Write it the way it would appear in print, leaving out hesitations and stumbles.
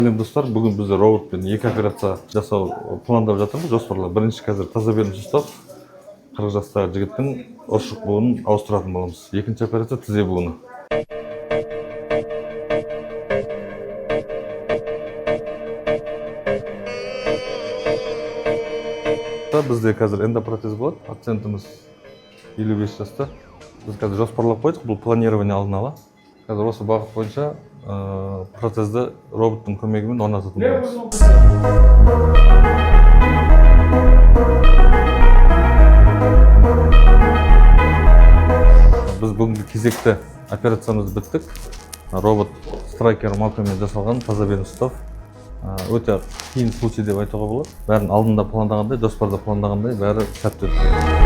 Достар, бүгін бізде роботпен 2 операция жасау пландап жатырмыз, жоспарлап. Бірінші қазір тазабердіні ұстап, 40 жастағы жігіттің ұршық буынын ауыстыратын боламыз. Екінші операция тізе буыны. Бізде қазір эндопротез болады. Пациентіміз 55 жаста. Біз қазір жоспарлап қойдық, бұл планирование алдын ала. Қазір осы бағыт бойынша протезді роботтың көмегімен орнататын боламыз. Біз бүгінгі кезекті операциямызды біттік. Робот страйкер малкамен жасалған тазабердіні ұстап, өте қиын случай деп айтуға болады. Бәрін алдында пландағандай, жоспарда пландағандай бәрі сәтті өтті.